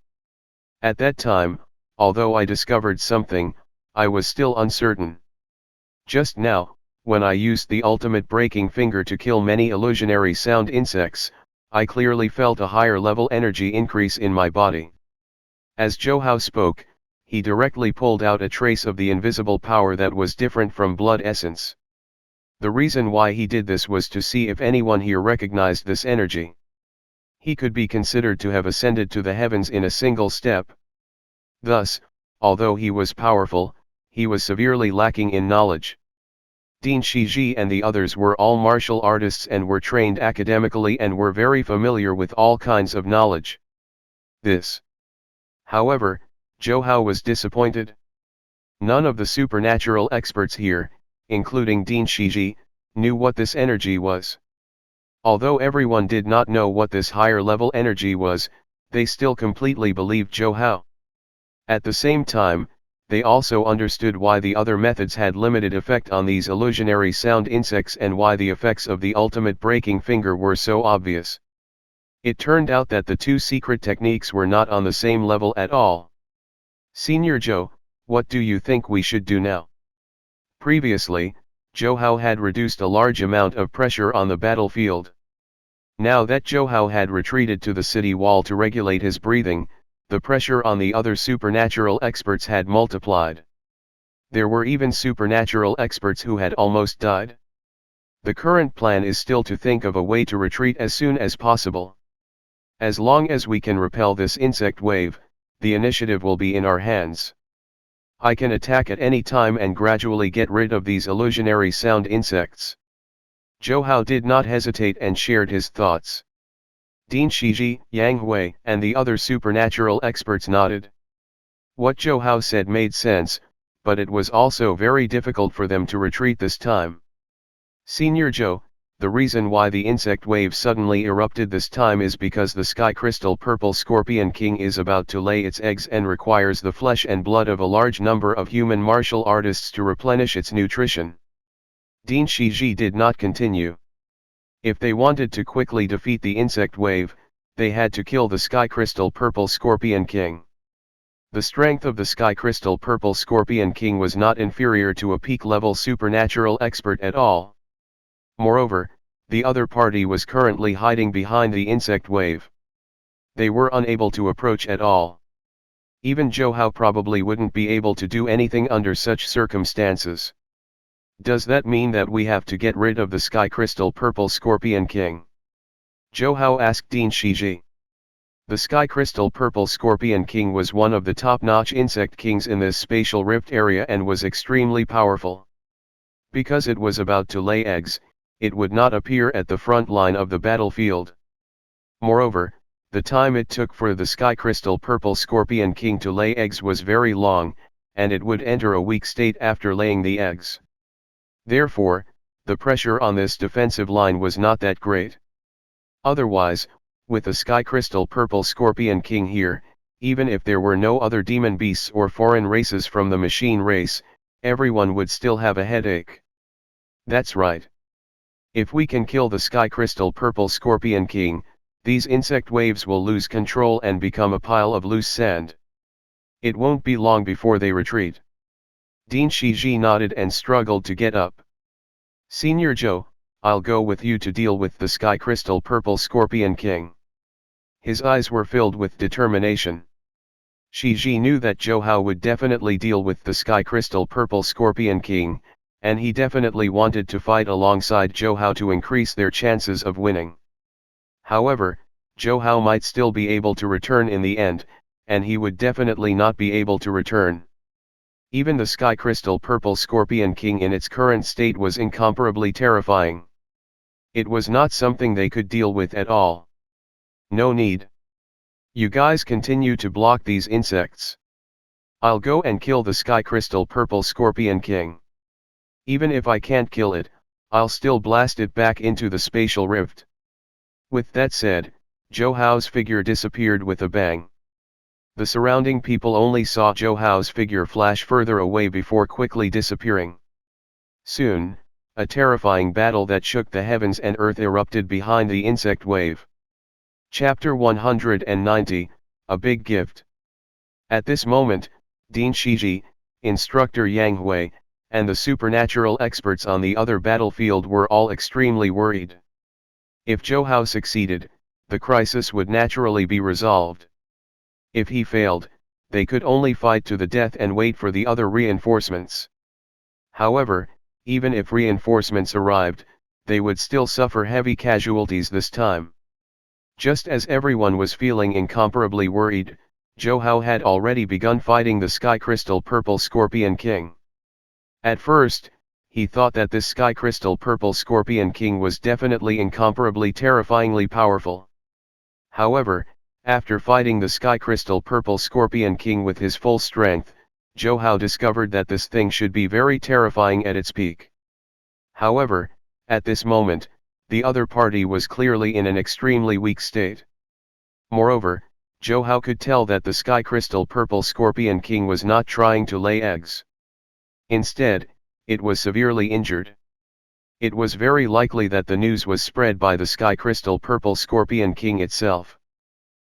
At that time, although I discovered something, I was still uncertain. Just now, when I used the ultimate breaking finger to kill many illusionary sound insects, I clearly felt a higher level energy increase in my body. As Zhou Hao spoke, he directly pulled out a trace of the invisible power that was different from blood essence. The reason why he did this was to see if anyone here recognized this energy. He could be considered to have ascended to the heavens in a single step. Thus, although he was powerful, he was severely lacking in knowledge. Ding Shiji and the others were all martial artists and were trained academically and were very familiar with all kinds of knowledge. However, Zhou Hao was disappointed. None of the supernatural experts here, including Ding Shiji, knew what this energy was. Although everyone did not know what this higher level energy was, they still completely believed Zhou Hao. At the same time, they also understood why the other methods had limited effect on these illusionary sound insects and why the effects of the ultimate breaking finger were so obvious. It turned out that the two secret techniques were not on the same level at all. Senior Zhou, what do you think we should do now? Previously, Zhou Hao had reduced a large amount of pressure on the battlefield. Now that Zhou Hao had retreated to the city wall to regulate his breathing, the pressure on the other supernatural experts had multiplied. There were even supernatural experts who had almost died. The current plan is still to think of a way to retreat as soon as possible. As long as we can repel this insect wave, the initiative will be in our hands. I can attack at any time and gradually get rid of these illusionary sound insects. Zhou Hao did not hesitate and shared his thoughts. Ding Shiji, Yang Hui, and the other supernatural experts nodded. What Zhou Hao said made sense, but it was also very difficult for them to retreat this time. Senior Zhou, the reason why the insect wave suddenly erupted this time is because the sky crystal purple scorpion king is about to lay its eggs and requires the flesh and blood of a large number of human martial artists to replenish its nutrition. Ding Shiji did not continue. If they wanted to quickly defeat the insect wave, they had to kill the sky crystal purple scorpion king. The strength of the sky crystal purple scorpion king was not inferior to a peak-level supernatural expert at all. Moreover, the other party was currently hiding behind the insect wave. They were unable to approach at all. Even Zhou Hao probably wouldn't be able to do anything under such circumstances. Does that mean that we have to get rid of the sky crystal purple scorpion king? Zhou Hao asked Ding Shiji. The sky crystal purple scorpion king was one of the top-notch insect kings in this spatial rift area and was extremely powerful. Because it was about to lay eggs, it would not appear at the front line of the battlefield. Moreover, the time it took for the sky crystal purple scorpion king to lay eggs was very long, and it would enter a weak state after laying the eggs. Therefore, the pressure on this defensive line was not that great. Otherwise, with the sky crystal purple scorpion king here, even if there were no other demon beasts or foreign races from the machine race, everyone would still have a headache. That's right. If we can kill the sky crystal purple scorpion king, these insect waves will lose control and become a pile of loose sand. It won't be long before they retreat. Ding Shiji nodded and struggled to get up. Senior Zhou, I'll go with you to deal with the sky crystal purple scorpion king. His eyes were filled with determination. Shiji knew that Zhou Hao would definitely deal with the sky crystal purple scorpion king, and he definitely wanted to fight alongside Zhou Hao to increase their chances of winning. However, Zhou Hao might still be able to return in the end, and he would definitely not be able to return. Even the Sky Crystal Purple Scorpion King in its current state was incomparably terrifying. It was not something they could deal with at all. No need. You guys continue to block these insects. I'll go and kill the Sky Crystal Purple Scorpion King. Even if I can't kill it, I'll still blast it back into the spatial rift. With that said, Zhou Hao's figure disappeared with a bang. The surrounding people only saw Zhou Hao's figure flash further away before quickly disappearing. Soon, a terrifying battle that shook the heavens and earth erupted behind the insect wave. Chapter 190, A Big Gift. At this moment, Dean Shiji, Instructor Yang Hui, and the supernatural experts on the other battlefield were all extremely worried. If Zhou Hao succeeded, the crisis would naturally be resolved. If he failed, they could only fight to the death and wait for the other reinforcements. However, even if reinforcements arrived, they would still suffer heavy casualties this time. Just as everyone was feeling incomparably worried, Zhou Hao had already begun fighting the Sky Crystal Purple Scorpion King. At first, he thought that this Sky Crystal Purple Scorpion King was definitely incomparably terrifyingly powerful. However, after fighting the Sky Crystal Purple Scorpion King with his full strength, Zhou Hao discovered that this thing should be very terrifying at its peak. However, at this moment, the other party was clearly in an extremely weak state. Moreover, Zhou Hao could tell that the Sky Crystal Purple Scorpion King was not trying to lay eggs. Instead, it was severely injured. It was very likely that the news was spread by the Sky Crystal Purple Scorpion King itself.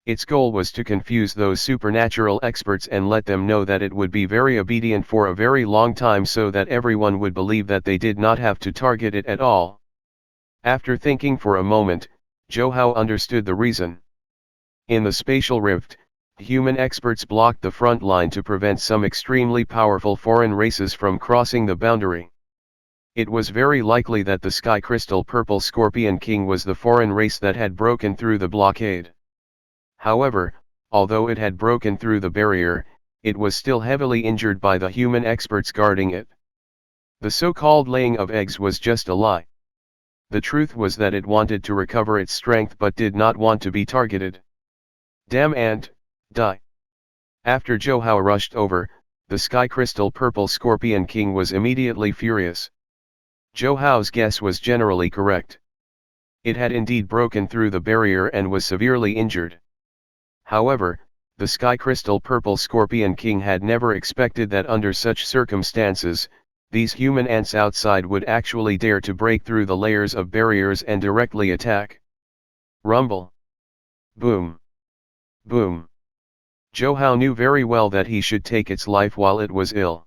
Its goal was to confuse those supernatural experts and let them know that it would be very obedient for a very long time so that everyone would believe that they did not have to target it at all. After thinking for a moment, Zhou Hao understood the reason. In the spatial rift, human experts blocked the front line to prevent some extremely powerful foreign races from crossing the boundary. It was very likely that the Sky Crystal Purple Scorpion King was the foreign race that had broken through the blockade. However, although it had broken through the barrier, it was still heavily injured by the human experts guarding it. The so-called laying of eggs was just a lie. The truth was that it wanted to recover its strength but did not want to be targeted. Damn and die. After Zhou Hao rushed over, the Sky Crystal Purple Scorpion King was immediately furious. Zhou Hao's guess was generally correct. It had indeed broken through the barrier and was severely injured. However, the Sky Crystal Purple Scorpion King had never expected that under such circumstances, these human ants outside would actually dare to break through the layers of barriers and directly attack. Rumble. Boom. Boom. Zhou Hao knew very well that he should take its life while it was ill.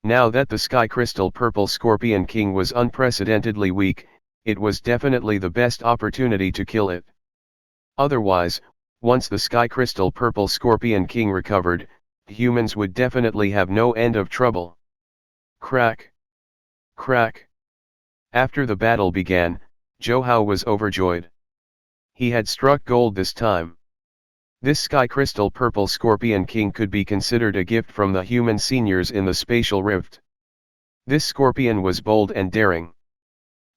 Now that the Sky Crystal Purple Scorpion King was unprecedentedly weak, it was definitely the best opportunity to kill it. Otherwise, once the Sky Crystal Purple Scorpion King recovered, humans would definitely have no end of trouble. Crack. Crack. After the battle began, Zhou Hao was overjoyed. He had struck gold this time. This Sky Crystal Purple Scorpion King could be considered a gift from the human seniors in the spatial rift. This scorpion was bold and daring.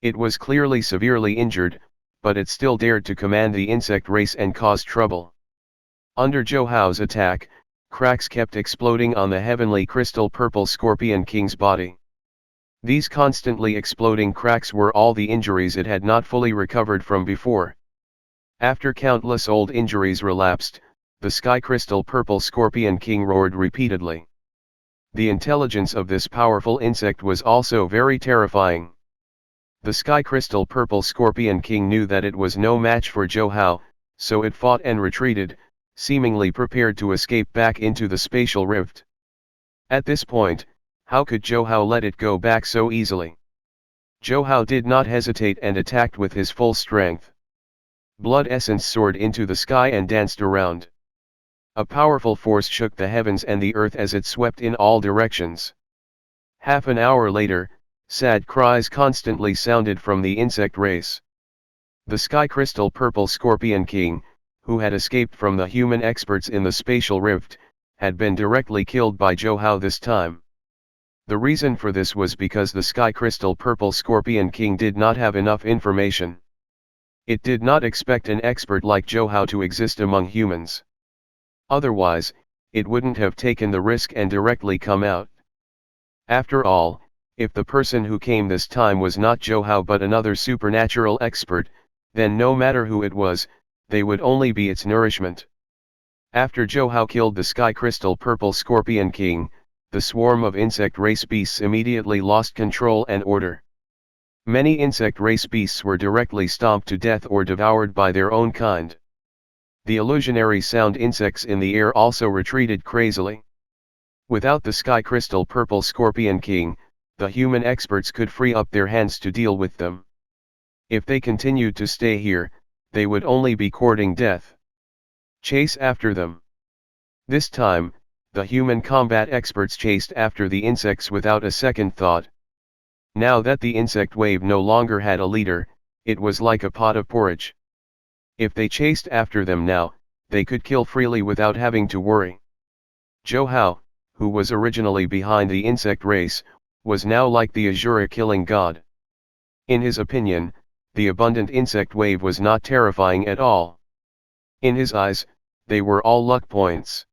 It was clearly severely injured, but it still dared to command the insect race and cause trouble. Under Zhou Hao's attack, cracks kept exploding on the heavenly Crystal Purple Scorpion King's body. These constantly exploding cracks were all the injuries it had not fully recovered from before. After countless old injuries relapsed, the Sky Crystal Purple Scorpion King roared repeatedly. The intelligence of this powerful insect was also very terrifying. The Sky Crystal Purple Scorpion King knew that it was no match for Zhou Hao, so it fought and retreated, seemingly prepared to escape back into the spatial rift. At this point, how could Zhou Hao let it go back so easily? Zhou Hao did not hesitate and attacked with his full strength. Blood essence soared into the sky and danced around. A powerful force shook the heavens and the earth as it swept in all directions. Half an hour later, Sad cries constantly sounded from the insect race. The sky crystal purple scorpion king, who had escaped from the human experts in the spatial rift, had been directly killed by Zhou this time. The reason for this was because the sky crystal purple scorpion king did not have enough information. It did not expect an expert like Zhou to exist among humans. Otherwise, it wouldn't have taken the risk and directly come out. After all, if the person who came this time was not Zhou but another supernatural expert, then no matter who it was, they would only be its nourishment. After Zhou killed the sky crystal purple scorpion king, the swarm of insect race beasts immediately lost control and order. Many insect race beasts were directly stomped to death or devoured by their own kind. The illusionary sound insects in the air also retreated crazily. Without the sky crystal purple scorpion king, the human experts could free up their hands to deal with them. If they continued to stay here, they would only be courting death. Chase after them. This time, the human combat experts chased after the insects without a second thought. Now that the insect wave no longer had a leader, it was like a pot of porridge. If they chased after them now, they could kill freely without having to worry. Zhou, who was originally behind the insect race, was now like the Azura killing god. In his opinion, the abundant insect wave was not terrifying at all. In his eyes, they were all luck points.